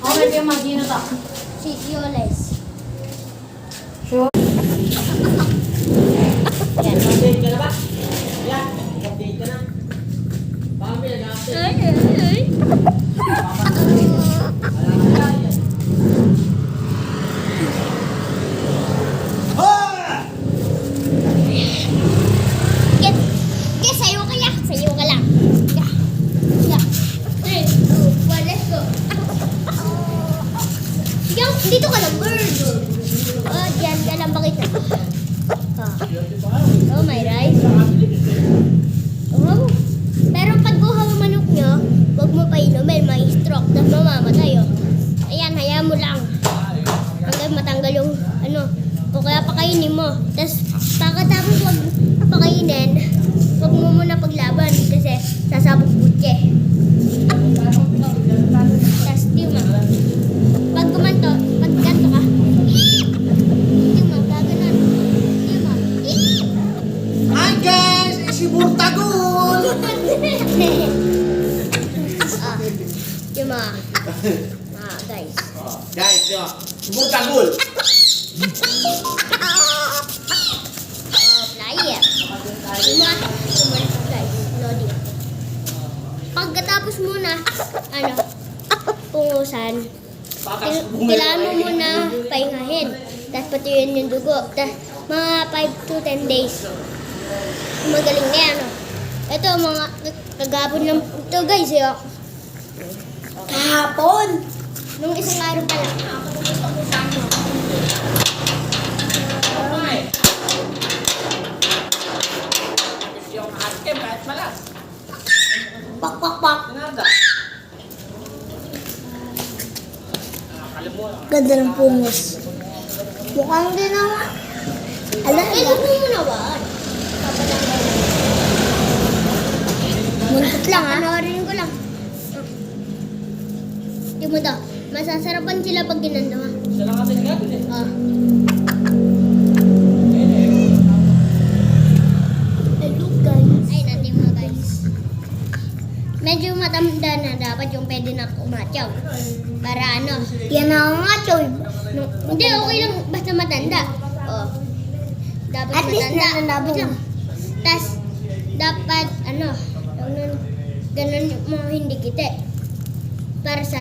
Okay, kaya magino ta. Si Yoles. Sure. Update ka na ba? Yan, update ka na. Mami, nag-update. Ay. Kaya sayo ka lang. Sayo ka lang. Yeah. 3, 2, 1, let's go. Sige, dito ka lang, bird. Oh, diyan ka lang ba kita? Oh, may rice. Oh. Pero pag buha mo manok nyo, huwag mo pa inumin, may stroke, tapos mamamatay, oh. Ayan, hayaan mo lang. Hanggang matanggal yung, o kaya pakainin mo. Tapos, pagkatapos huwag pakainin, huwag mo muna paglaban kasi sasabog butke. Tapos, di mo. Pag gumanto, pag ganto ka, di mo, gaganon. Di mo. Hi guys! Si Burtagul! Di mo. Guys. Guys, yun. Si Burtagul! Flyer. Di mo. Guys, Lodi. Pagkatapos muna, pungusan. Kailangan mo muna pahingahin. Tapos patuyuin yung dugo. Tapos mga 5 to 10 days. Magaling na yan. Ito, mga kagabon lang ito guys. Kahapon. Nung isang araw pa lang. Yung atim, kahit malas. Pak, pak, pak. Nada. Ganda ng pungos. Mukhang din naman. Ala, ala. Mo na ba? Muntot lang ha. Panoorin ko lang. Di mo daw. Masasarapan sila pag ginanda ha. Siya lang kasi nagagawin eh. Hello guys. Ay, nandun mga guys. Medyo matanda na dapat yung pwede na kumatyaw. Para yan na ang matyaw. Hindi, okay lang. Basta matanda. Dapat at matanda. Tapos, dapat, ganun mo hindi kita. Para sa